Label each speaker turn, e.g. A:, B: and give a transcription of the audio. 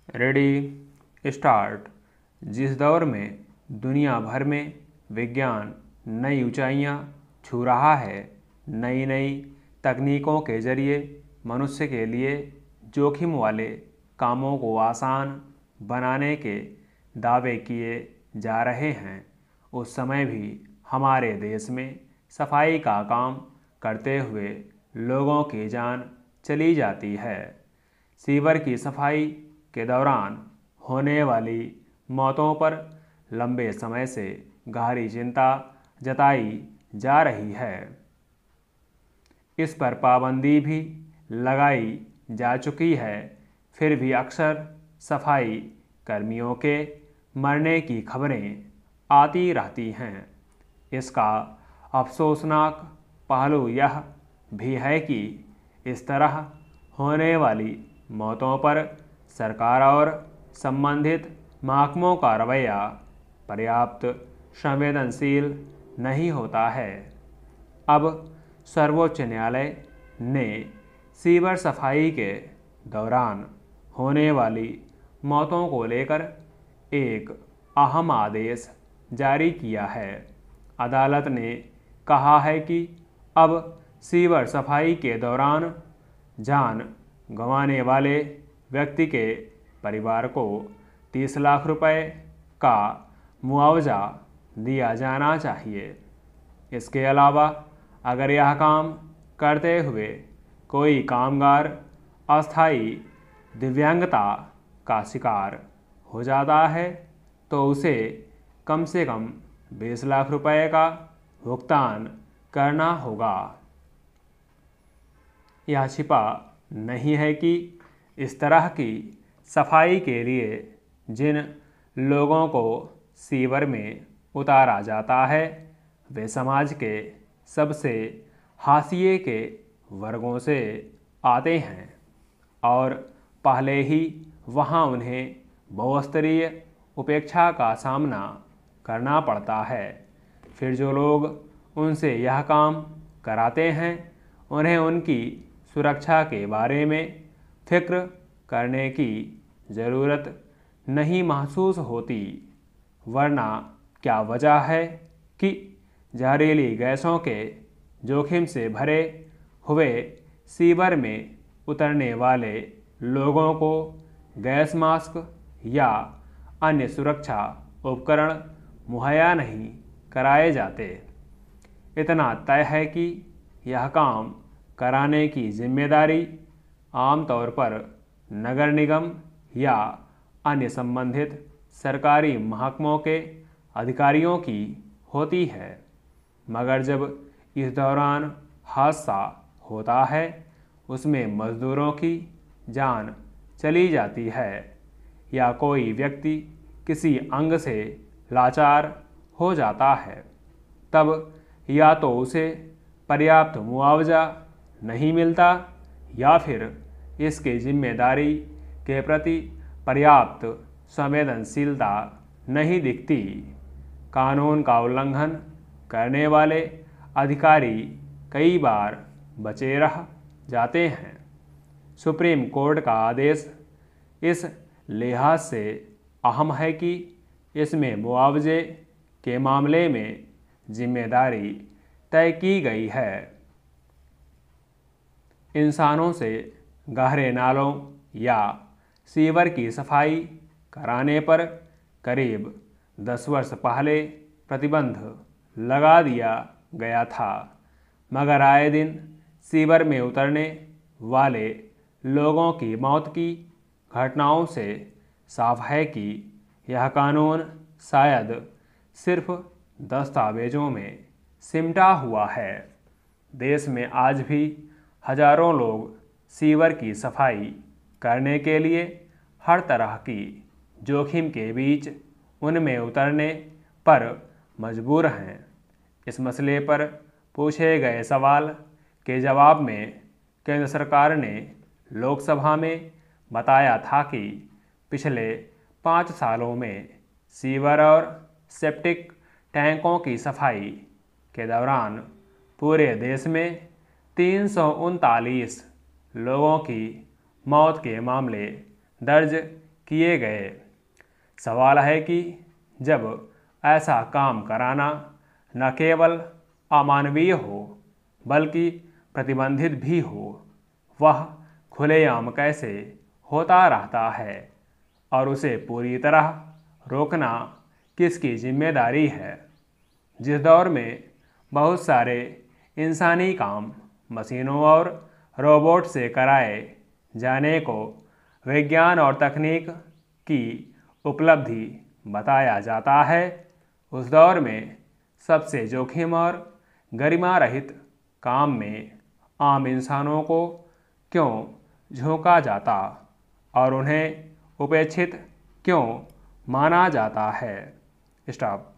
A: Ready start. जिस दौर में दुनिया भर में विज्ञान नई ऊंचाइयां छू रहा है, नई नई तकनीकों के जरिए मनुष्य के लिए जोखिम वाले कामों को आसान बनाने के दावे किए जा रहे हैं, उस समय भी हमारे देश में सफाई का काम करते हुए लोगों की जान चली जाती है। सीवर की सफाई के दौरान होने वाली मौतों पर लंबे समय से गहरी चिंता जताई जा रही है। इस पर पाबंदी भी लगाई जा चुकी है, फिर भी अक्सर सफाई कर्मियों के मरने की खबरें आती रहती हैं। इसका अफसोसनाक पहलू यह भी है कि इस तरह होने वाली मौतों पर सरकार और संबंधित महकमों का रवैया पर्याप्त संवेदनशील नहीं होता है। अब सर्वोच्च न्यायालय ने सीवर सफाई के दौरान होने वाली मौतों को लेकर एक अहम आदेश जारी किया है। अदालत ने कहा है कि अब सीवर सफाई के दौरान जान गंवाने वाले व्यक्ति के परिवार को 30 लाख रुपए का मुआवजा दिया जाना चाहिए। इसके अलावा अगर यह काम करते हुए कोई कामगार अस्थायी दिव्यांगता का शिकार हो जाता है तो उसे कम से कम 20 लाख रुपए का भुगतान करना होगा। यह छिपा नहीं है कि इस तरह की सफाई के लिए जिन लोगों को सीवर में उतारा जाता है वे समाज के सबसे हाशिए के वर्गों से आते हैं और पहले ही वहां उन्हें बहुस्तरीय उपेक्षा का सामना करना पड़ता है। फिर जो लोग उनसे यह काम कराते हैं उन्हें उनकी सुरक्षा के बारे में फिक्र करने की ज़रूरत नहीं महसूस होती। वरना क्या वजह है कि जहरीली गैसों के जोखिम से भरे हुए सीवर में उतरने वाले लोगों को गैस मास्क या अन्य सुरक्षा उपकरण मुहैया नहीं कराए जाते। इतना तय है कि यह काम कराने की जिम्मेदारी आमतौर पर नगर निगम या अन्य संबंधित सरकारी महकमों के अधिकारियों की होती है। मगर जब इस दौरान हादसा होता है उसमें मजदूरों की जान चली जाती है या कोई व्यक्ति किसी अंग से लाचार हो जाता है, तब या तो उसे पर्याप्त मुआवजा नहीं मिलता या फिर इसकी जिम्मेदारी के प्रति पर्याप्त संवेदनशीलता नहीं दिखती। कानून का उल्लंघन करने वाले अधिकारी कई बार बचे रह जाते हैं। सुप्रीम कोर्ट का आदेश इस लिहाज से अहम है कि इसमें मुआवजे के मामले में जिम्मेदारी तय की गई है। इंसानों से गहरे नालों या सीवर की सफाई कराने पर करीब 10 वर्ष पहले प्रतिबंध लगा दिया गया था, मगर आए दिन सीवर में उतरने वाले लोगों की मौत की घटनाओं से साफ है कि यह कानून शायद सिर्फ दस्तावेजों में सिमटा हुआ है। देश में आज भी हजारों लोग सीवर की सफाई करने के लिए हर तरह की जोखिम के बीच उनमें उतरने पर मजबूर हैं। इस मसले पर पूछे गए सवाल के जवाब में केंद्र सरकार ने लोकसभा में बताया था कि पिछले 5 सालों में सीवर और सेप्टिक टैंकों की सफाई के दौरान पूरे देश में 339 लोगों की मौत के मामले दर्ज किए गए। सवाल है कि जब ऐसा काम कराना न केवल अमानवीय हो बल्कि प्रतिबंधित भी हो, वह खुलेआम कैसे होता रहता है और उसे पूरी तरह रोकना किसकी जिम्मेदारी है। जिस दौर में बहुत सारे इंसानी काम मशीनों और रोबोट से कराए जाने को विज्ञान और तकनीक की उपलब्धि बताया जाता है, उस दौर में सबसे जोखिम और गरिमा रहित काम में आम इंसानों को क्यों झोंका जाता और उन्हें उपेक्षित क्यों माना जाता है। स्टॉप।